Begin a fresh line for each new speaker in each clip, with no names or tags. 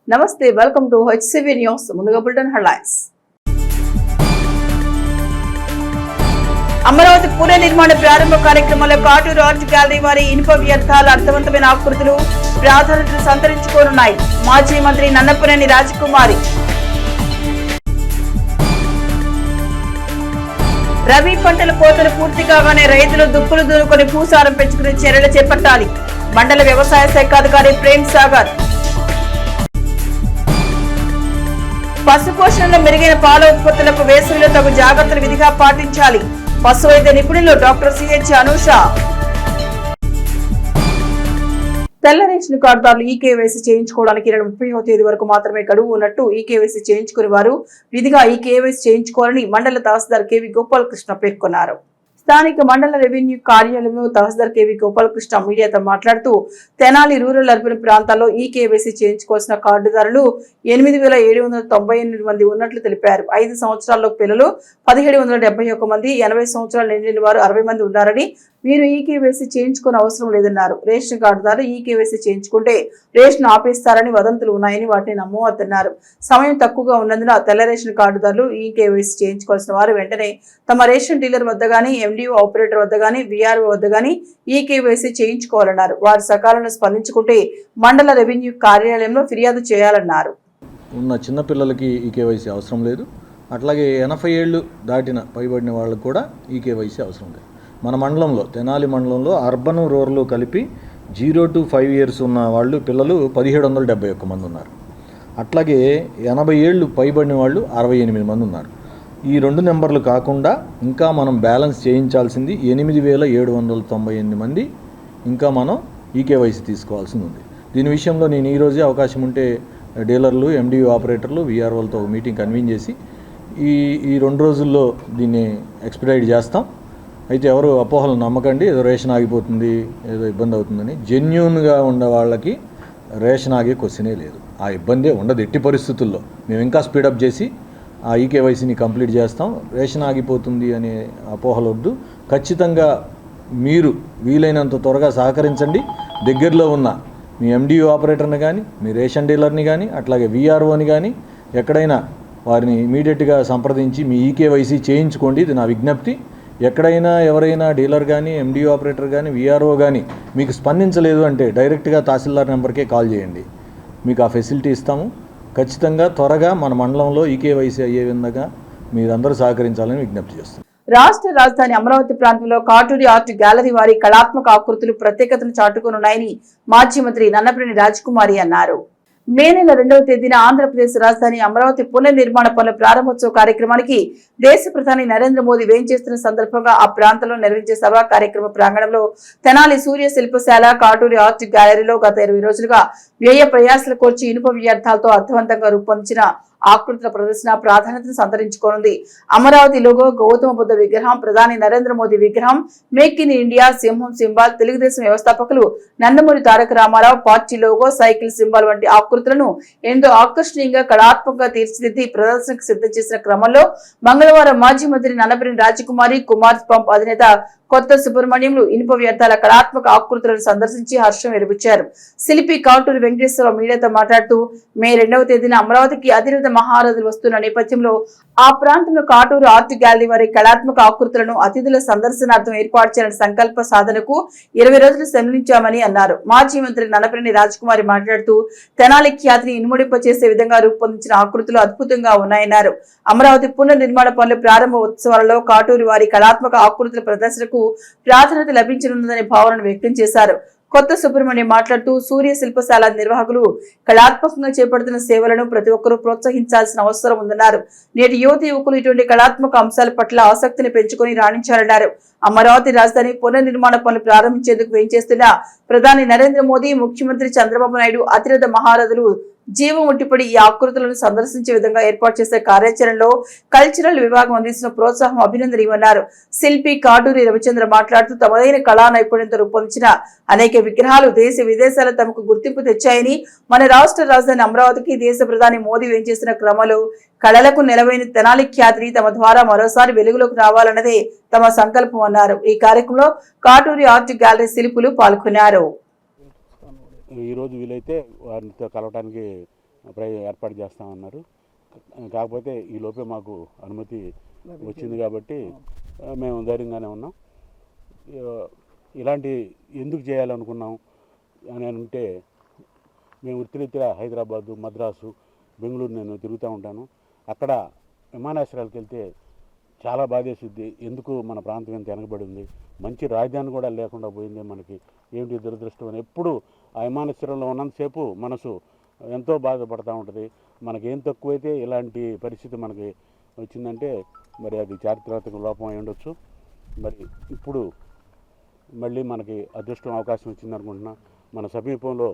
నమస్తే, welcome to HCV news. ముందుగా bulletin headlines. Amaravati పునః నిర్మాణ ప్రారంభ కార్యక్రమంలో కాటూరు ఆర్ట్ గ్యాలరీ వారి ఇనుప వ్యర్థాల అర్థవంతమైన ఆకృతులు ప్రాధాన్యతను సంతరించుకోనున్నాయి. మాజీ మంత్రి నన్నపనేని రాజకుమారి. రబీ పంటల కోతలు పూర్తి కాగానే రైతులు దుక్కులు దూరుకొని భూసారం పెంచుకునే చర్యలు చేపట్టాలి. మండల వ్యవసాయ శాఖ అధికారి ప్రేమ్ సాగర్. పశుపోషణలో మెరుగైన పాల ఉత్పత్తులకు వేసవిలో తగు జాగ్రత్తలు విధిగా పాటించాలి. పశు వైద్య నిపుణులు డాక్టర్ సిహెచ్ అనూష. తెల్ల రేషన్ కార్డుదారులు ఈ కేవైసీ చేయించుకోవడానికి 30వ తేదీ వరకు మాత్రమే గడువు ఉన్నట్టు ఈ కేవైసీ చేయించుకునే వారు విధిగా ఈ కేవైసీ చేయించుకోవాలని మండల తహసీల్దార్ కెవి గోపాలకృష్ణ పేర్కొన్నారు. స్థానిక మండల రెవెన్యూ కార్యాలయంలో తహసీల్దార్ కెవి గోపాలకృష్ణ మీడియాతో మాట్లాడుతూ తెనాలి రూరల్ అర్బన్ ప్రాంతాల్లో ఈ కేవైసీ చేయించుకోవాల్సిన కార్డుదారులు 8,798 మంది ఉన్నట్లు తెలిపారు. 5 సంవత్సరాల్లో పిల్లలు 1,771 మంది, 80 సంవత్సరాలు నిండిన వారు 60 మంది ఉన్నారని, మీరు ఈ కేవైసీ చేయించుకునే అవసరం లేదన్నారు. రేషన్ కార్డుదారు ఈ కేవైసీ చేయించుకుంటే రేషన్ ఆపేస్తారని వదంతులు ఉన్నాయని వాటిని నమ్మవద్దన్నారు. సమయం తక్కువగా ఉన్నందున తెల్ల రేషన్ కార్డుదారులు ఈ కేవైసీ చేయించుకోవాల్సిన వారు వెంటనే తమ రేషన్ డీలర్ వద్ద గానీ, ఎండిఓ ఆపరేటర్ వద్ద గానీ, విఆర్ఓ వద్ద గానీ ఈ కేవైసీ చేయించుకోవాలన్నారు. వారు సకాలంలో స్పందించుకుంటే మండల రెవెన్యూ కార్యాలయంలో ఫిర్యాదు చేయాలన్నారు.
ఉన్న చిన్నపిల్లలకి ఈ కేవైసీ అవసరం లేదు. అట్లాగే 80 ఏళ్ళు దాటిన పైబడిన వాళ్ళకు కూడా ఈ కేవైసీ అవసరం లేదు. మన మండలంలో, తెనాలి మండలంలో అర్బన్ రూరల్ కలిపి 0 to 5 years ఉన్న వాళ్ళు పిల్లలు 1,771 మంది ఉన్నారు. అట్లాగే 80 ఏళ్ళు పైబడిన వాళ్ళు 68 మంది ఉన్నారు. ఈ 2 నెంబర్లు కాకుండా ఇంకా మనం బ్యాలెన్స్ చేయించాల్సింది 8,798 మంది ఇంకా మనం ఈ కేవైసీ తీసుకోవాల్సి ఉంది. దీని విషయంలో నేను ఈరోజే అవకాశం ఉంటే డీలర్లు, ఎండిఓ ఆపరేటర్లు, విఆర్ఓలతో ఒక మీటింగ్ కన్వీన్ చేసి ఈ 2 రోజుల్లో దీన్ని ఎక్స్పెడైట్ చేస్తాం. అయితే ఎవరు అపోహలు నమ్మకండి, ఏదో రేషన్ ఆగిపోతుంది, ఏదో ఇబ్బంది అవుతుందని. జెన్యూన్గా ఉండే వాళ్ళకి రేషన్ ఆగే క్వశ్చనే లేదు. ఆ ఇబ్బందే ఉండదు ఎట్టి పరిస్థితుల్లో. మేము ఇంకా స్పీడప్ చేసి ఆ ఈకేవైసీని కంప్లీట్ చేస్తాం. రేషన్ ఆగిపోతుంది అనే అపోహలు వద్దు. ఖచ్చితంగా మీరు వీలైనంత త్వరగా సహకరించండి. దగ్గరలో ఉన్న మీ ఎండిఓ ఆపరేటర్ని కానీ, మీ రేషన్ డీలర్ని కానీ, అట్లాగే విఆర్ఓని కానీ ఎక్కడైనా వారిని ఇమీడియట్గా సంప్రదించి మీ ఈకేవైసీ చేయించుకోండి. ఇది నా విజ్ఞప్తి. ఎక్కడైనా ఎవరైనా డీలర్ కానీ, ఎండిఓ ఆపరేటర్ కానీ, విఆర్ఓ కానీ మీకు స్పందించలేదు అంటే డైరెక్ట్గా తహసీల్దార్ నెంబర్కే కాల్ చేయండి. మీకు ఆ ఫెసిలిటీ ఇస్తాము. ఖచ్చితంగా త్వరగా మన మండలంలో ఈకేవైసీ అయ్యే విధంగా మీరందరూ సహకరించాలని విజ్ఞప్తి చేస్తాం.
రాష్ట్ర రాజధాని అమరావతి ప్రాంతంలో కాటూరి ఆర్ట్ గ్యాలరీ వారి కళాత్మక ఆకృతులు ప్రత్యేకతను చాటుకోనున్నాయని మాజీ మంత్రి నన్నపనేని రాజకుమారి అన్నారు. మే నెల 2వ తేదీన ఆంధ్రప్రదేశ్ రాజధాని అమరావతి పునః నిర్మాణ పనుల ప్రారంభోత్సవ కార్యక్రమానికి దేశ ప్రధాని నరేంద్ర మోదీ వేంచేస్తున్న సందర్భంగా ఆ ప్రాంతంలో నిర్వహించే సభా కార్యక్రమ ప్రాంగణంలో తెనాలి సూర్య శిల్పశాల, కాటూరి ఆర్ట్ గ్యాలరీలో గత 20 రోజులుగా వ్యయ ప్రయాసాలు కోర్చి ఇనుప వ్యర్థాలతో అర్థవంతంగా రూపొందించిన ఆకృతుల ప్రదర్శన ప్రాధాన్యతను సంతరించుకోనుంది. అమరావతి లోగో, గౌతమ బుద్ధ విగ్రహం, ప్రధాని నరేంద్ర మోదీ విగ్రహం, మేక్ ఇన్ ఇండియా సింహం సింబాల్, తెలుగుదేశం వ్యవస్థాపకులు Nandamuri Taraka Rama Rao party logo, cycle symbol వంటి ఆకృతులను ఎంతో ఆకర్షణీయంగా కళాత్మకంగా తీర్చిదిద్ది ప్రదర్శనకు సిద్ధం చేసిన క్రమంలో మంగళవారం మాజీ మంత్రి నన్నపనేని రాజకుమారి, కుమార్ పంప్ అధినేత కొత్త సుబ్రహ్మణ్యంలు ఇనుప వ్యర్థాల కళాత్మక ఆకృతులను సందర్శించి హర్షం వెలిబుచ్చారు. శిల్పి కాటూరి వెంకటేశ్వరరావు మీడియాతో మాట్లాడుతూ మే 2వ తేదీన అమరావతికి అతిరథ మహారథులు వస్తున్న నేపథ్యంలో ఆ ప్రాంతంలో కాటూరు ఆర్ట్ గ్యాలరీ వారి కళాత్మక ఆకృతులను అతిథుల సందర్శనార్థం ఏర్పాటు చేయాలని సంకల్ప సాధనకు 20 రోజులు శ్రమించామని అన్నారు. మాజీ మంత్రి నన్నపనేని రాజకుమారి మాట్లాడుతూ తెనాలి ఖ్యాతిని ఇనుముడింప చేసే విధంగా రూపొందించిన ఆకృతులు అద్భుతంగా ఉన్నాయన్నారు. అమరావతి పునః నిర్మాణ పనుల ప్రారంభ ఉత్సవాలలో కాటూరి వారి కళాత్మక ఆకృతుల ప్రదర్శనకు ప్రాధాన్యత లభించనున్నదనే భావనను వ్యక్తం చేశారు. కొత్త సుబ్రహ్మణ్యం మాట్లాడుతూ సూర్య శిల్పశాల నిర్వాహకులు కళాత్మకంగా చేపడుతున్న సేవలను ప్రతి ఒక్కరూ ప్రోత్సహించాల్సిన అవసరం ఉందన్నారు. నేటి యువకులు ఇటువంటి కళాత్మక అంశాల పట్ల ఆసక్తిని పెంచుకొని రాణించాలన్నారు. అమరావతి రాజధాని పునర్నిర్మాణ పనులు ప్రారంభించేందుకు వేంచేస్తున్న ప్రధాని నరేంద్ర మోదీ, ముఖ్యమంత్రి చంద్రబాబు నాయుడు అతిరథ మహారథులు జీవం ఉట్టిపడి ఈ ఆకృతులను సందర్శించే విధంగా ఏర్పాటు చేసే కార్యాచరణలో కల్చరల్ విభాగం అందిస్తున్న ప్రోత్సాహం అభినందనీయమన్నారు. శిల్పి కాటూరి రవిచంద్ర మాట్లాడుతూ తమదైన కళా నైపుణ్యంతో రూపొందించిన అనేక విగ్రహాలు దేశ విదేశాల్లో తమకు గుర్తింపు తెచ్చాయని, మన రాష్ట్ర రాజధాని అమరావతికి దేశ ప్రధాని మోదీ వేంచేస్తున్న క్రమంలో కళలకు నెలవైన తెనాలి ఖ్యాతిని తమ ద్వారా మరోసారి వెలుగులోకి రావాలన్నదే తమ సంకల్పం అన్నారు. ఈ కార్యక్రమంలో కాటూరి ఆర్ట్ గ్యాలరీ శిల్పులు పాల్గొన్నారు.
ఈరోజు వీలైతే వారితో కలవడానికి ఏర్పాటు చేస్తామన్నారు. కాకపోతే ఈ లోపే మాకు అనుమతి వచ్చింది కాబట్టి మేము ధైర్యంగానే ఉన్నాం. ఇలాంటి ఎందుకు చేయాలనుకున్నాం అని అంటే, మేము వృత్తిరీత్యా హైదరాబాదు, మద్రాసు, బెంగళూరు నేను తిరుగుతూ ఉంటాను. అక్కడ విమానాశ్రయాలకు వెళ్తే చాలా బాధేసిద్ది. ఎందుకు మన ప్రాంతం ఎంత వెనకబడి ఉంది, మంచి రాజధాని కూడా లేకుండా పోయింది, మనకి ఏమిటి దురదృష్టం అని ఎప్పుడు ఆ విమానాశ్రయంలో ఉన్నంతసేపు మనసు ఎంతో బాధపడుతూ ఉంటుంది. మనకేం తక్కువైతే ఇలాంటి పరిస్థితి మనకి వచ్చిందంటే మరి అది చారిత్రాత్మక లోపం అయి ఉండొచ్చు. మరి ఇప్పుడు మళ్ళీ మనకి అదృష్టం అవకాశం వచ్చింది అనుకుంటున్నా. మన సమీపంలో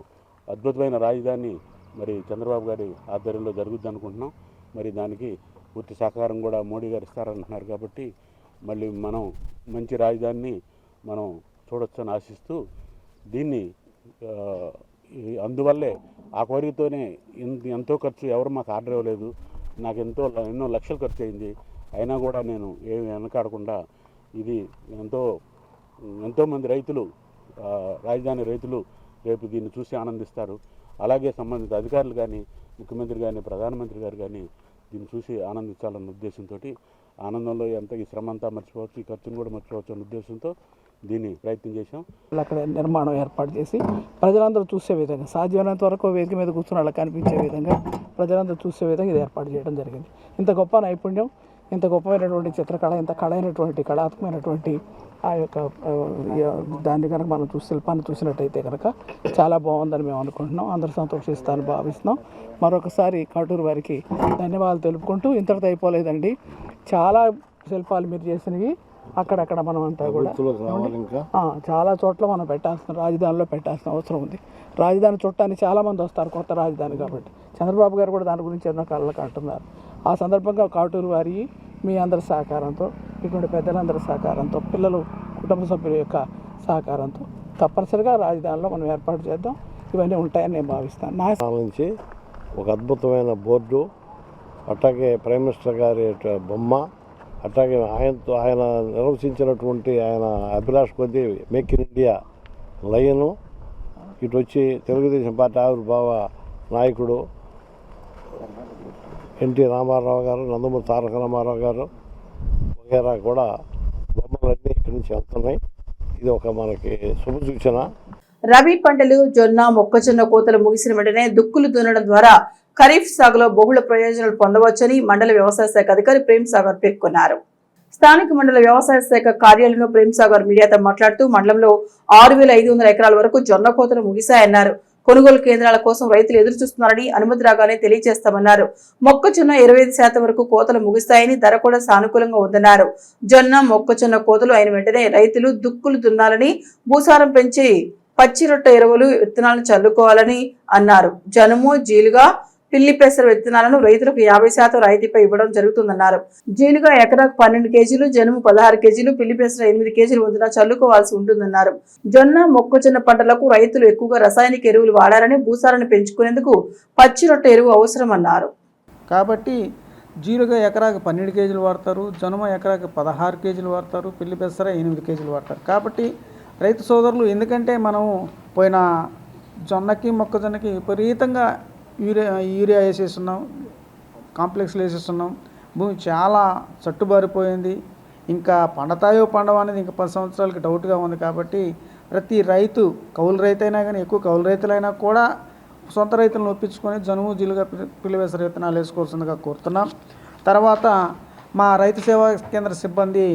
అద్భుతమైన రాజధాని మరి చంద్రబాబు గారి ఆధ్వర్యంలో జరుగుద్ది అనుకుంటున్నాం. మరి దానికి పూర్తి సహకారం కూడా మోడీ గారు ఇస్తారంటున్నారు కాబట్టి మళ్ళీ మనం మంచి రాజధానిని మనం చూడొచ్చని ఆశిస్తూ దీన్ని అందువల్లే ఆ కోరికతోనే ఎంతో ఖర్చు, ఎవరు మాకు ఆర్డర్ ఇవ్వలేదు, నాకు ఎన్నో లక్షలు ఖర్చు అయింది, అయినా కూడా నేను ఏమి వెనకాడకుండా ఇది ఎంతోమంది రైతులు, రాజధాని రైతులు రేపు దీన్ని చూసి ఆనందిస్తారు. అలాగే సంబంధిత అధికారులు కానీ, ముఖ్యమంత్రి కానీ, ప్రధానమంత్రి గారు కానీ దీన్ని చూసి ఆనందించాలన్న ఉద్దేశంతో, ఆనందంలో ఎంత ఈ శ్రమ అంతా మర్చిపోవచ్చు, ఈ ఖర్చును కూడా మర్చిపోవచ్చు అన్న ఉద్దేశంతో దీన్ని ప్రయత్నం చేశాం.
అక్కడ నిర్మాణం ఏర్పాటు చేసి ప్రజలందరూ చూసే విధంగా, సాధ్యమైనంత వరకు వేదిక మీద కూర్చుని వాళ్ళకి కనిపించే విధంగా, ప్రజలందరూ చూసే విధంగా ఇది ఏర్పాటు చేయడం జరిగింది. ఇంత గొప్ప నైపుణ్యం, ఇంత గొప్పమైనటువంటి చిత్రకళ, ఇంత కళైనటువంటి కళాత్మకమైనటువంటి ఆ యొక్క దాన్ని కనుక మనం శిల్పాన్ని చూసినట్టయితే కనుక చాలా బాగుందని మేము అనుకుంటున్నాం. అందరూ సంతోషిస్తారని భావిస్తున్నాం. మరొకసారి కాటూరు వారికి ధన్యవాదాలు తెలుపుకుంటూ, ఇంతటితో అయిపోలేదండి, చాలా శిల్పాలు మీరు చేసినవి అక్కడక్కడ మనం అంతా కూడా చాలా చోట్ల మనం రాజధానిలో పెట్టాల్సిన అవసరం ఉంది. రాజధాని చుట్టానికి చాలామంది వస్తారు, కొత్త రాజధాని కాబట్టి. చంద్రబాబు గారు కూడా దాని గురించి ఎన్నో కళలకు అంటున్నారు. ఆ సందర్భంగా కాటూరు వారి మీ అందరి సహకారంతో, ఇటువంటి పెద్దలందరి సహకారంతో, పిల్లలు కుటుంబ సభ్యుల యొక్క సహకారంతో తప్పనిసరిగా రాజధానిలో మనం ఏర్పాటు చేద్దాం. ఇవన్నీ ఉంటాయని నేను భావిస్తాను. నా
నుంచి ఒక అద్భుతమైన బోర్డు, అట్లాగే ప్రైమ్ మినిస్టర్ గారి బొమ్మ, అట్లాగే ఆయన నిర్వచించినటువంటి ఆయన అభిలాష్ కొద్దీ మేక్ ఇన్ ఇండియా లయను, ఇటు వచ్చి తెలుగుదేశం పార్టీ ఆవిర్భావ నాయకుడు ఎన్టీ రామారావు గారు, నందమూరి తారక రామారావు గారు వగేరా కూడా బొమ్మలన్నీ ఇక్కడి నుంచి వెళ్తున్నాయి. ఇది ఒక మనకి శుభసూచన.
రబీ పంటలు జొన్న, మొక్కజొన్న కోతలు ముగిసిన వెంటనే దుక్కులు దున్నడం ద్వారా ఖరీఫ్ సాగులో బహుళ ప్రయోజనాలు పొందవచ్చని మండల వ్యవసాయ శాఖ అధికారి ప్రేమ్ సాగర్ పేర్కొన్నారు. స్థానిక మండల వ్యవసాయ శాఖ కార్యాలయంలో ప్రేమ్ సాగర్ మీడియాతో మాట్లాడుతూ మండలంలో 6,500 ఎకరాల వరకు జొన్న కోతలు ముగిశాయన్నారు. కొనుగోలు కేంద్రాల కోసం రైతులు ఎదురు చూస్తున్నారని, అనుమతి రాగానే తెలియజేస్తామన్నారు. మొక్కజొన్న 25% వరకు కోతలు ముగిస్తాయని, ధర కూడా సానుకూలంగా ఉందన్నారు. జొన్న, మొక్కజొన్న కోతలు అయిన వెంటనే రైతులు దుక్కులు దున్నాలని, భూసారం పెంచి పచ్చి రొట్టె ఎరువులు విత్తనాలను చల్లుకోవాలని అన్నారు. జనుము, జీలుగా, పిల్లి పెసర విత్తనాలను రైతులకు 50% రాయితీపై ఇవ్వడం జరుగుతుందన్నారు. జీలుగా ఎకరాకు 12 కేజీలు, జనుము 16 కేజీలు, పిల్లి పెసర 8 కేజీలు వంతున చల్లుకోవాల్సి ఉంటుందన్నారు. జొన్న, మొక్కజొన్న పంటలకు రైతులు ఎక్కువగా రసాయనిక ఎరువులు వాడారని, భూసారాన్ని పెంచుకునేందుకు పచ్చి రొట్టె ఎరువు అవసరమన్నారు.
కాబట్టి జీలుగా ఎకరాకు 12 కేజీలు వాడతారు, జనుమ ఎకరాకు 16 కేజీలు వాడతారు, పిల్లి పెసర 8 కేజీలు వాడతారు. కాబట్టి రైతు సోదరులు, ఎందుకంటే మనము పోయిన జొన్నకి, మొక్కజొన్నకి విపరీతంగా యూరియా వేసేస్తున్నాం, కాంప్లెక్స్లు వేసేస్తున్నాం, భూమి చాలా చట్టుబారిపోయింది. ఇంకా పండతాయో పండవో అనేది ఇంకా 10 సంవత్సరాలకి డౌట్గా ఉంది. కాబట్టి ప్రతి రైతు, కౌలు రైతు అయినా కానీ, ఎక్కువ కౌలు రైతులైనా కూడా సొంత రైతులను ఒప్పించుకొని జనుము, జీలుగా, పిల్లివేసర విత్తనాలు వేసుకోవాల్సిందిగా కోరుతున్నాం. తర్వాత మా రైతు సేవా కేంద్ర సిబ్బంది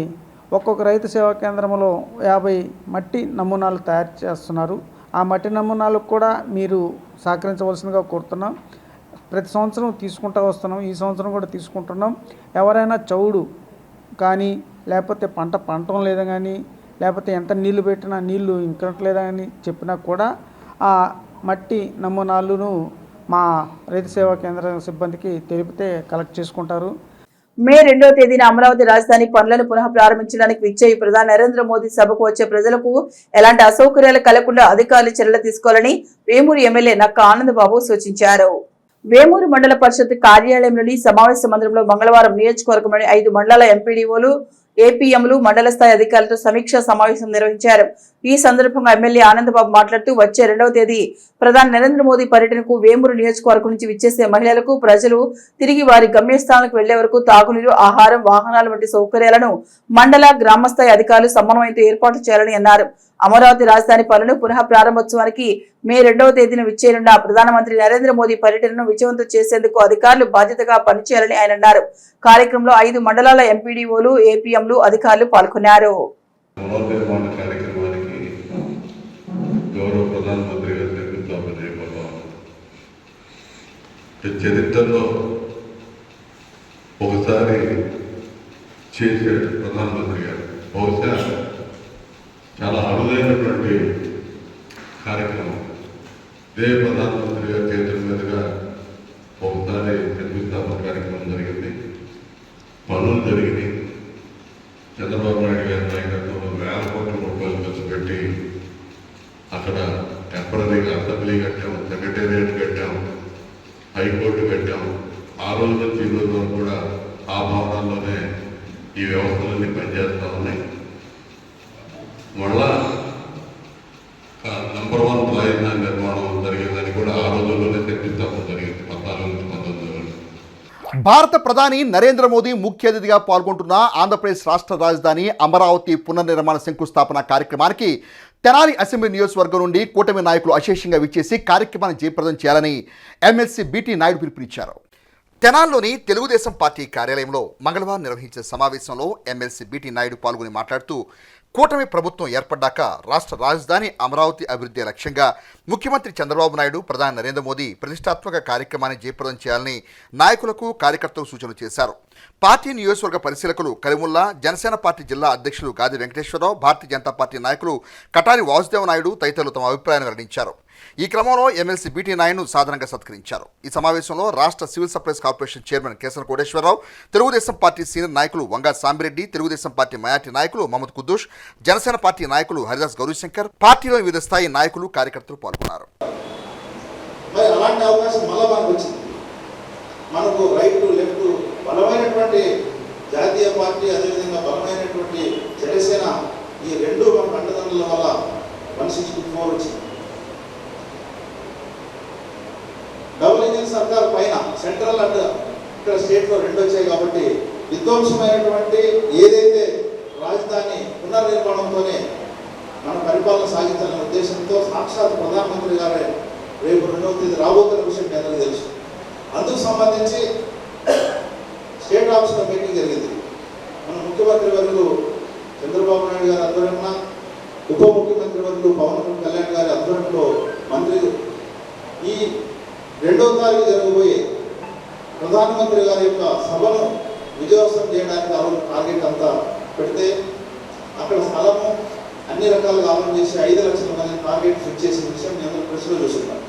ఒక్కొక్క రైతు సేవా కేంద్రంలో 50 మట్టి నమూనాలు తయారు చేస్తున్నారు. ఆ మట్టి నమూనాలకు కూడా మీరు సహకరించవలసిందిగా కోరుతున్నాం. ప్రతి సంవత్సరం తీసుకుంటూ వస్తున్నాం, ఈ సంవత్సరం కూడా తీసుకుంటున్నాం. ఎవరైనా చౌడు కానీ, లేకపోతే పంటం లేదా కానీ, లేకపోతే ఎంత నీళ్లు పెట్టినా నీళ్లు ఇంకట్లేదా అని చెప్పినా కూడా ఆ మట్టి నమూనాలను మా రైతు సేవా కేంద్ర సిబ్బందికి తెలిపితే కలెక్ట్ చేసుకుంటారు.
మే 2వ తేదీన అమరావతి రాజధాని పనులను పునః ప్రారంభించడానికి విచ్చేయి ప్రధాని నరేంద్ర మోదీ సభకు వచ్చే ప్రజలకు ఎలాంటి అసౌకర్యాలు కలగకుండా అధికారులు చర్యలు తీసుకోవాలని వేమూరు ఎమ్మెల్యే నక్క ఆనందబాబు సూచించారు. వేమూరు మండల పరిషత్ కార్యాలయంలోని సమావేశ మందిరంలో మంగళవారం నియోజకవర్గంలోని 5 మండలాల ఎంపీడీఓలు, ఏపీఎంలు, మండల స్థాయి అధికారులతో సమీక్షా సమావేశం నిర్వహించారు. ఈ సందర్భంగా ఎమ్మెల్యే ఆనందబాబు మాట్లాడుతూ వచ్చే 2వ తేదీ ప్రధాని నరేంద్ర మోదీ పర్యటనకు వేమూరు నియోజకవర్గం నుంచి విచ్చేసే మహిళలకు ప్రజలు తిరిగి వారి గమ్యస్థానాలకు వెళ్లే వరకు తాగునీరు, ఆహారం, వాహనాల వంటి సౌకర్యాలను మండల, గ్రామస్థాయి అధికారులు సమన్వయంతో ఏర్పాటు చేయాలని అన్నారు. అమరావతి రాజధాని పనులు పునః ప్రారంభోత్సవానికి మే 2వ తేదీన విచ్చేయనున్న ప్రధానమంత్రి నరేంద్ర మోదీ పర్యటనను విజయవంతం చేసేందుకు అధికారులు బాధ్యతగా పనిచేయాలని ఆయన అన్నారు. కార్యక్రమంలో 5 మండలాల ఎంపీడీఓలు, ఏపీఎంలు, అధికారులు పాల్గొన్నారు.
చరిత్రలో ఒకసారి చేశాడు ప్రధానమంత్రి గారు. బహుశా చాలా అరుదైనటువంటి కార్యక్రమం. ఇదే ప్రధానమంత్రి గారి చేతుల మీదుగా ఒకసారి శంకుస్థాపన కార్యక్రమం జరిగింది, పనులు జరిగినాయి. చంద్రబాబు నాయుడు గారి నాయకత్వంలో వేల కోట్ల రూపాయలు ఖర్చు పెట్టి అక్కడ టెంపరీగా అసెంబ్లీ కట్టాము, సెక్రటేరియట్ కట్టాము, హైకోర్టు కట్టాము. ఆ రోజు నుంచి ఈ రోజు వరకు కూడా ఆ భవనాల్లోనే ఈ వ్యవస్థలన్నీ పనిచేస్తూ ఉన్నాయి. మళ్ళా నంబర్ 1 రాజధాని నిర్మాణం జరిగిందని కూడా ఆ రోజుల్లోనే శంకుస్థాపన జరిగింది 14-19.
భారత ప్రధాని నరేంద్ర మోదీ ముఖ్య అతిథిగా పాల్గొంటున్న ఆంధ్రప్రదేశ్ రాష్ట్ర రాజధాని అమరావతి పునర్నిర్మాణ శంకుస్థాపన కార్యక్రమానికి తెనాలి అసెంబ్లీ నియోజకవర్గం నుండి కూటమి నాయకులు అశేషంగా విచ్చేసి కార్యక్రమాన్ని జయప్రదం చేయాలని ఎమ్మెల్సీ బీటీ నాయుడు పిలుపునిచ్చారు. తెనాలిలోని తెలుగుదేశం పార్టీ కార్యాలయంలో మంగళవారం నిర్వహించిన సమావేశంలో ఎమ్మెల్సీ బీటీ నాయుడు పాల్గొని మాట్లాడుతూ కూటమి ప్రభుత్వం ఏర్పడ్డాక రాష్ట్ర రాజధాని అమరావతి అభివృద్ధి లక్ష్యంగా ముఖ్యమంత్రి చంద్రబాబు నాయుడు, ప్రధాని నరేంద్ర మోదీ ప్రతిష్టాత్మక కార్యక్రమాన్ని జయప్రదం చేయాలని నాయకులకు, కార్యకర్తలకు సూచనలు చేశారు. పార్టీ నియోజకవర్గ పరిశీలకులు కరిముల్లా, జనసేన పార్టీ జిల్లా అధ్యక్షులు గాది వెంకటేశ్వరరావు, భారతీయ జనతా పార్టీ నాయకులు కటారి వాసుదేవ నాయుడు తదితరులు తమ అభిప్రాయాన్ని వెల్లడించారు. ఈ క్రమంలో ఎమ్మెల్సీ బీటీ నాయుడును సాధారణంగా సత్కరించారు. ఈ సమావేశంలో రాష్ట్ర civil supplies corporation chairman Kesana Koteswararao, Telugu Desam party senior నాయకులు వంగా సాంబిరెడ్డి, తెలుగుదేశం పార్టీ మైనార్టీ నాయకులు మహమ్మద్ కుద్దూష్, జనసేన పార్టీ నాయకులు హరిదాస్ గౌరీశంకర్, పార్టీలో వివిధ స్థాయి నాయకులు, కార్యకర్తలు పాల్గొన్నారు.
మనకు రైట్ లెఫ్ట్ బలమైనటువంటి జాతీయ పార్టీ, అదేవిధంగా బలమైనటువంటి జనసేన, ఈ రెండు మన అండదండల వల్ల 164 వచ్చింది. డబుల్ ఇంజిన్ సర్కార్ పైన సెంట్రల్ అండ్ ఇక్కడ స్టేట్లో 2 వచ్చాయి. కాబట్టి విధ్వంసమైనటువంటి ఏదైతే రాజధాని పునర్నిర్మాణంతోనే మన పరిపాలన సాగించాలనే ఉద్దేశంతో సాక్షాత్ ప్రధానమంత్రి గారే రేపు 2వ తేదీ రాబోతున్న విషయం మీ అందరికీ తెలుసు. అందుకు సంబంధించి స్టేట్ ఆఫీస్లో మీటింగ్ జరిగింది. మన ముఖ్యమంత్రి వర్యులు చంద్రబాబు నాయుడు గారి ఆధ్వర్యంలో, ఉప ముఖ్యమంత్రి వర్యులు పవన్ కళ్యాణ్ గారి ఆధ్వర్యంలో మంత్రి ఈ 2వ తారీఖు జరగబోయే ప్రధానమంత్రి గారి యొక్క సభను విజయవంతం చేయడానికి ఆ రోజు టార్గెట్ అంతా పెడితే అక్కడ స్థలము అన్ని రకాలుగా ఆలోచన చేసి 5 లక్షల మంది టార్గెట్ ఫిక్స్ చేసిన విషయం మీ అందరూ ప్రెస్లో చూస్తున్నారు.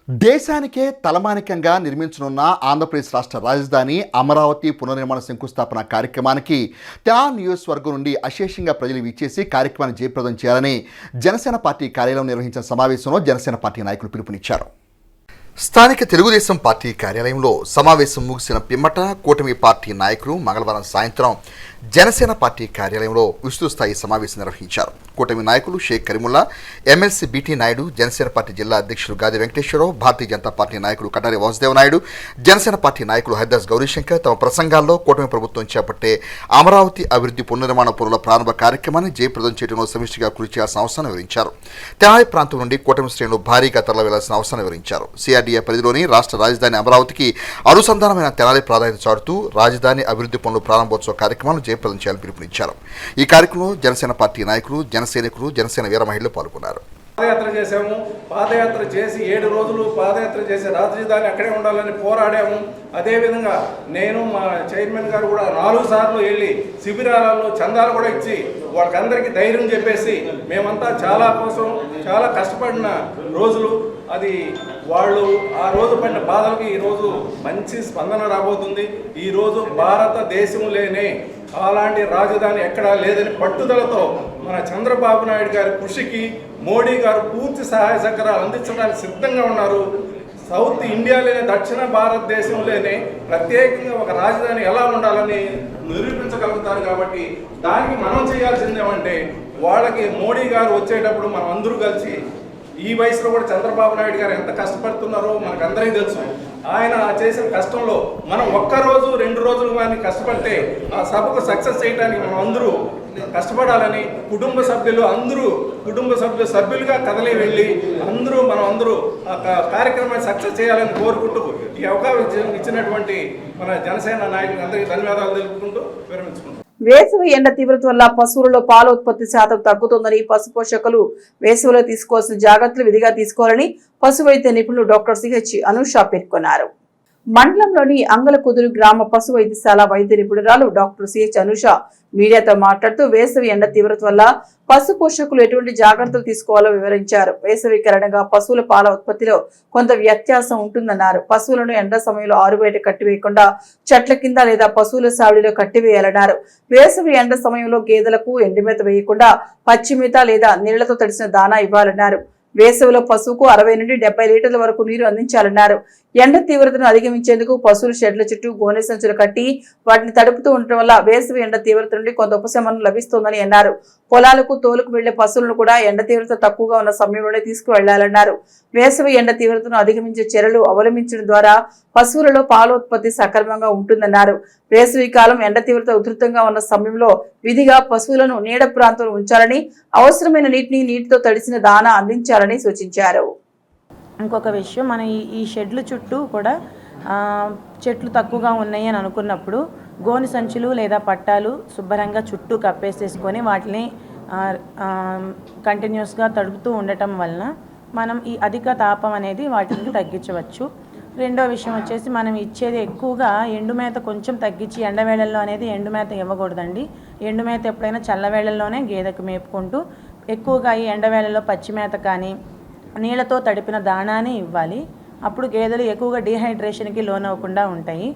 దేశానికే తలమానికంగా నిర్మించనున్న ఆంధ్రప్రదేశ్ రాష్ట్ర రాజధాని అమరావతి పునర్నిర్మాణ శంకుస్థాపన కార్యక్రమానికి తెనాలి నియోజకవర్గం నుండి అశేషంగా ప్రజలు విచ్చేసి కార్యక్రమాన్ని జయప్రదం చేయాలని జనసేన పార్టీ కార్యాలయం నిర్వహించిన సమావేశంలో జనసేన పార్టీ నాయకులు పిలుపునిచ్చారు. స్థానిక తెలుగుదేశం పార్టీ కార్యాలయంలో సమావేశం ముగిసిన పిమ్మట కూటమి పార్టీ నాయకులు మంగళవారం సాయంత్రం జనసేన పార్టీ కార్యాలయంలో విస్తృత స్థాయి సమావేశం నిర్వహించారు. కూటమి నాయకులు Sheikh Karimulla, MLC BT Naidu, Janasena party జిల్లా అధ్యక్షులు గాది వెంకటేశ్వరరావు, భారతీయ జనతా పార్టీ నాయకులు కటారి వాసుదేవ నాయుడు, జనసేన పార్టీ నాయకులు హరిదాస్ గౌరీశంకర్ తమ ప్రసంగాల్లో కూటమి ప్రభుత్వం చేపట్టే అమరావతి అభివృద్ధి పునర్నిర్మాణ పనుల ప్రారంభ కార్యక్రమాన్ని జయప్రదం చేయడంలో సమిష్టిగా కృషి చేయాల్సిన అవసరాన్ని వివరించారు. తెనాలి ప్రాంతం నుండి కూటమి శ్రేణులు భారీగా తరలి వెళ్లాల్సిన అవసరాన్ని వివరించారు. సిఆర్డీఏ పరిధిలోని రాష్ట్ర రాజధాని అమరావతికి అనుసంధానమైన తెనాలి ప్రాధాన్యత చాటుతూ రాజధాని అభివృద్ధి పనులు ప్రారంభోత్సవ కార్యక్రమాలను జయప్రదం చేయాలని పిలుపునిచ్చారు. ఈ కార్యక్రమంలో జనసేన పార్టీ నాయకులు, జనసైనికులు, జనసేన వీర మహిళలు పాల్గొన్నారు.
పాదయాత్ర చేశాము. పాదయాత్ర చేసి 7 రోజులు పాదయాత్ర చేసి రాజధాని అక్కడే ఉండాలని పోరాడాము. అదేవిధంగా నేను మా చైర్మన్ గారు కూడా 4 సార్లు వెళ్ళి శిబిరాలలో చందాలు కూడా ఇచ్చి వాళ్ళకందరికీ ధైర్యం చెప్పేసి మేమంతా చాలా కష్టపడిన రోజులు. అది వాళ్ళు ఆ రోజు పడిన బాధలకి ఈరోజు మంచి స్పందన రాబోతుంది. ఈరోజు భారతదేశంలోనే అలాంటి రాజధాని ఎక్కడా లేదని పట్టుదలతో మన చంద్రబాబు నాయుడు గారి కృషికి మోడీ గారు పూర్తి సహాయ సహకారాలు అందించడానికి సిద్ధంగా ఉన్నారు. సౌత్ ఇండియాలోనే, దక్షిణ భారతదేశంలోనే ప్రత్యేకంగా ఒక రాజధాని ఎలా ఉండాలని నిరూపించగలుగుతారు. కాబట్టి దానికి మనం చేయాల్సిందేమంటే వాళ్ళకి మోడీ గారు వచ్చేటప్పుడు మనం అందరూ కలిసి ఈ వయసులో కూడా చంద్రబాబు నాయుడు గారు ఎంత కష్టపడుతున్నారో మనకు అందరికీ తెలుసు. ఆయన చేసిన కష్టంలో మనం ఒక్కరోజు 2 రోజులు కానీ కష్టపడితే ఆ సభకు సక్సెస్ చేయడానికి మనం అందరూ కష్టపడాలని కుటుంబ సభ్యులుగా కదలి వెళ్ళి మనం అందరూ కార్యక్రమాన్ని సక్సెస్ చేయాలని కోరుకుంటూ ఈ అవకాశం ఇచ్చినటువంటి మన జనసేన నాయకులకు అందరికీ ధన్యవాదాలు తెలుపుకుంటూ విరమించుకుంటాం.
వేసవి ఎండ తీవ్రత వల్ల పశువులలో పాల ఉత్పత్తి శాతం తగ్గుతోందని పశు పోషకులు వేసవిలో తీసుకోవాల్సిన జాగ్రత్తలు విధిగా తీసుకోవాలని పశు వైద్య నిపుణులు డాక్టర్ సిహెచ్ అనూష పేర్కొన్నారు. మండలంలోని అంగలకుదురు గ్రామ పశు వైద్యశాల వైద్య నిపుణురాలు డాక్టర్ సిహెచ్ అనూష మీడియాతో మాట్లాడుతూ వేసవి ఎండ తీవ్రత వల్ల పశు పోషకులు ఎటువంటి జాగ్రత్తలు తీసుకోవాలో వివరించారు. వేసవి కారణంగా పశువుల పాల ఉత్పత్తిలో కొంత వ్యత్యాసం ఉంటుందన్నారు. పశువులను ఎండ సమయంలో ఆరుబయట కట్టివేయకుండా చెట్ల కింద లేదా పశువుల సావిడిలో కట్టివేయాలన్నారు. వేసవి ఎండ సమయంలో గేదెలకు ఎండుమేత వేయకుండా పచ్చిమేత లేదా నీళ్లతో తడిసిన దానా ఇవ్వాలన్నారు. వేసవిలో పశువుకు 60 నుండి 70 లీటర్ల వరకు నీరు అందించాలన్నారు. ఎండ తీవ్రతను అధిగమించేందుకు పశువులు షెడ్ల చుట్టూ గోనె సంచులు కట్టి వాటిని తడుపుతూ ఉండటం వల్ల వేసవి ఎండ తీవ్రత నుండి కొంత ఉపశమనం లభిస్తోందని అన్నారు. పొలాలకు తోలుకు వెళ్లే పశువులను కూడా ఎండ తీవ్రత తక్కువగా ఉన్న సమయంలోనే తీసుకువెళ్లాలన్నారు. వేసవి ఎండ తీవ్రతను అధిగమించే చర్యలు అవలంబించడం ద్వారా పశువులలో పాల ఉత్పత్తి సక్రమంగా ఉంటుందన్నారు. వేసవి కాలం ఎండ తీవ్రత ఉధృతంగా ఉన్న సమయంలో విధిగా పశువులను నీడ ప్రాంతంలో ఉంచాలని, అవసరమైన నీటితో తడిసిన దానా అందించాలని సూచించారు.
ఇంకొక విషయం, మనం ఈ షెడ్లు చుట్టూ కూడా చెట్లు తక్కువగా ఉన్నాయి అని అనుకున్నప్పుడు గోని సంచులు లేదా పట్టాలు శుభ్రంగా చుట్టూ కప్పేసేసుకొని వాటిని కంటిన్యూస్గా తడుపుతూ ఉండటం వలన మనం ఈ అధిక తాపం అనేది వాటిని తగ్గించవచ్చు. రెండో విషయం వచ్చేసి, మనం ఇచ్చేది ఎక్కువగా ఎండుమేత కొంచెం తగ్గించి ఎండవేళల్లో అనేది ఎండుమేత ఇవ్వకూడదండి. ఎండుమేత ఎప్పుడైనా చల్లవేళల్లోనే గేదెకు మేపుకుంటూ ఎక్కువగా ఈ ఎండవేళల్లో పచ్చిమేత కానీ నీళ్ళతో తడిపిన దాణాన్ని ఇవ్వాలి. అప్పుడు గేదెలు ఎక్కువగా డీహైడ్రేషన్కి లోనవ్వకుండా ఉంటాయి.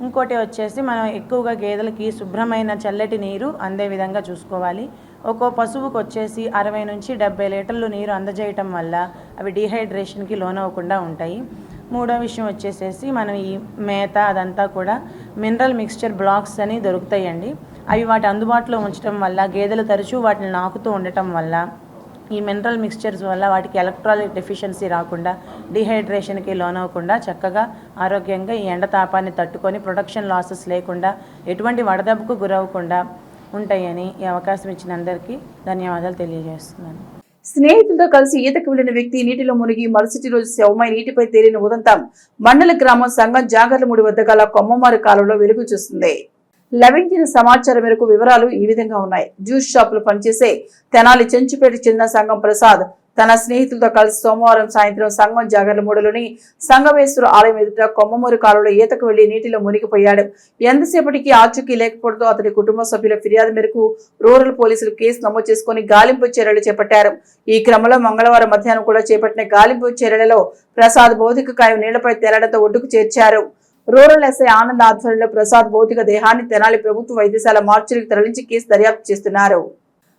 ఇంకోటి వచ్చేసి, మనం ఎక్కువగా గేదెలకి శుభ్రమైన చల్లటి నీరు అందే విధంగా చూసుకోవాలి. ఒక్కో పశువుకు వచ్చేసి 60 నుంచి 70 లీటర్లు నీరు అందజేయటం వల్ల అవి డీహైడ్రేషన్కి లోనవ్వకుండా ఉంటాయి. మూడో విషయం వచ్చేసేసి, మనం ఈ మేత అదంతా కూడా మినరల్ మిక్స్చర్ బ్లాక్స్ అని దొరుకుతాయండి. అవి వాటి అందుబాటులో ఉంచడం వల్ల గేదెలు తరచూ వాటిని నాకుతూ ఉండటం వల్ల ఈ మినరల్ మిక్స్చర్స్ వల్ల వాటికి ఎలక్ట్రాలైట్ డెఫిషియన్సీ రాకుండా డీహైడ్రేషన్కి లోనవ్వకుండా చక్కగా ఆరోగ్యంగా ఈ ఎండ తాపాన్ని తట్టుకొని ప్రొడక్షన్ లాసెస్ లేకుండా ఎటువంటి వడదెబ్బకు గురవ్వకుండా ఉంటాయని ఈ అవకాశం ఇచ్చిన అందరికీ ధన్యవాదాలు తెలియజేస్తున్నాను.
స్నేహితులతో కలిసి ఈతకు వెళ్లిన వ్యక్తి నీటిలో మునిగి మరుసటి రోజు శవమై నీటిపై తేలిన ఉదంతం మండల గ్రామం సంగం జాగర్లమూడి వద్ద గల కొమ్మమారు కాలంలో వెలుగు చూస్తుంది. లభించిన సమాచారం మేరకు వివరాలు ఈ విధంగా ఉన్నాయి. జ్యూస్ షాపులు పనిచేసే తెనాలి చెంచుపేట చెందిన సంగం ప్రసాద్ తన స్నేహితులతో కలిసి సోమవారం సాయంత్రం సంగం జాగర్లమూడిలోని సంగమేశ్వర ఆలయం ఎదుట కొమ్మమూరు కాలువలో ఈతకు వెళ్లి నీటిలో మునిగిపోయాడు. ఎంతసేపటికి ఆచూకీ లేకపోవడంతో అతని కుటుంబ సభ్యుల ఫిర్యాదు మేరకు రూరల్ పోలీసులు కేసు నమోదు చేసుకుని గాలింపు చర్యలు చేపట్టారు. ఈ క్రమంలో మంగళవారం మధ్యాహ్నం కూడా చేపట్టిన గాలింపు చర్యలలో ప్రసాద్ భౌతిక కాయం నీళ్లపై తేలడంతో ఒడ్డుకు చేర్చారు. రూరల్ ఎస్ఐ ఆనంద్ ఆధ్వర్యంలో ప్రసాద్ భౌతిక దేహాన్ని తెనాలి ప్రభుత్వ వైద్యశాల మార్చురికి తరలించి కేసు దర్యాప్తు చేస్తున్నారు.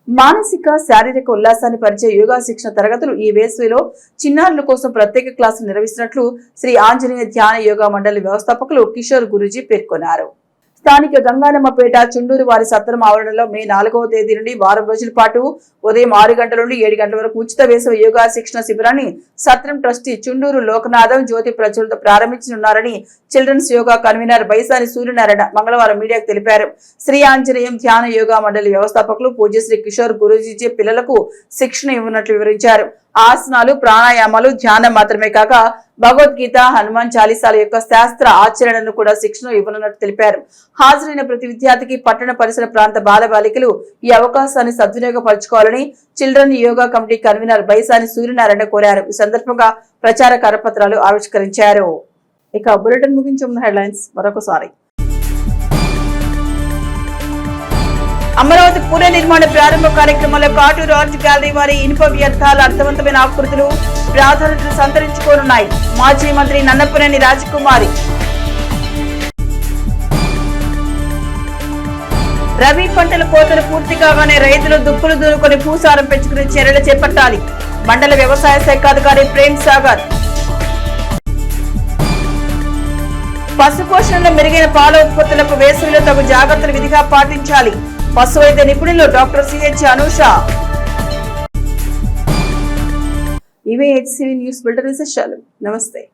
మానసిక శారీరక ఉల్లాసాన్ని పరిచే యోగా శిక్షణ తరగతులు ఈ వేసవిలో చిన్నారుల కోసం ప్రత్యేక క్లాసులు నిర్వహిస్తున్నట్లు శ్రీ ఆంజనేయ ధ్యాన యోగా మండలి వ్యవస్థాపకులు కిషోర్ గురూజీ పేర్కొన్నారు. స్థానిక గంగానమ్మపేట చుండూరు వారి సత్రం ఆవరణలో మే 4వ తేదీ నుండి వారం రోజుల పాటు ఉదయం 6 గంటల నుండి 7 గంటల వరకు ఉచిత వేసవి యోగా శిక్షణ శిబిరాన్ని సత్రం ట్రస్టీ చుండూరు లోకనాథం జ్యోతి ప్రజలతో ప్రారంభించనున్నారని చిల్డ్రన్స్ యోగా కన్వీనర్ బైసాని సూర్యనారాయణ మంగళవారం మీడియాకు తెలిపారు. శ్రీ ఆంజనేయం ధ్యాన యోగా మండలి వ్యవస్థాపకులు పూజ్యశ్రీ కిషోర్ గురూజీ పిల్లలకు శిక్షణ ఇవ్వనున్నట్లు వివరించారు. ఆసనాలు, ప్రాణాయామాలు, ధ్యానం మాత్రమే కాక భగవద్గీత, హనుమాన్ చాలీసాల యొక్క శాస్త్ర ఆచరణను కూడా శిక్షణ ఇవ్వనున్నట్టు తెలిపారు. హాజరైన ప్రతి విద్యార్థికి పట్టణ పరిసర ప్రాంత బాలబాలికలు ఈ అవకాశాన్ని సద్వినియోగపరచుకోవాలని children yoga committee convener Baisani Suryanarayana కోరారు. ఈ సందర్భంగా ప్రచార కరపత్రాలు ఆవిష్కరించారు. ఇక బులెటిన్ ముగించే ముందు హెడ్లైన్స్ మరొకసారి. అమరావతి పునః నిర్మాణ ప్రారంభ కార్యక్రమంలో కాటూరు ఆర్ట్ గ్యాలరీ వారి ఇనుప వ్యర్థాల అర్థవంతమైన ఆకృతులు ప్రాధాన్యతను సంతరించుకోనున్నాయి. మాజీ మంత్రి నన్నపనేని రాజకుమారి. రబీ పంటల కోతలు పూర్తి కాగానే రైతులు దుక్కులు దూరుకొని భూసారం పెంచుకునే చర్యలు చేపట్టాలి. మండల వ్యవసాయ శాఖ అధికారి ప్రేమ్ సాగర్. పశుపోషణలో మెరుగైన పాల ఉత్పత్తులకు వేసవిలో తగు జాగ్రత్తలు విధిగా పాటించాలి. పశు వైద్య నిపుణులు డాక్టర్ సిహెచ్ అనూష. ఇవే హెచ్సివి న్యూస్ బులెటిన్ విశేషాలు. నమస్తే.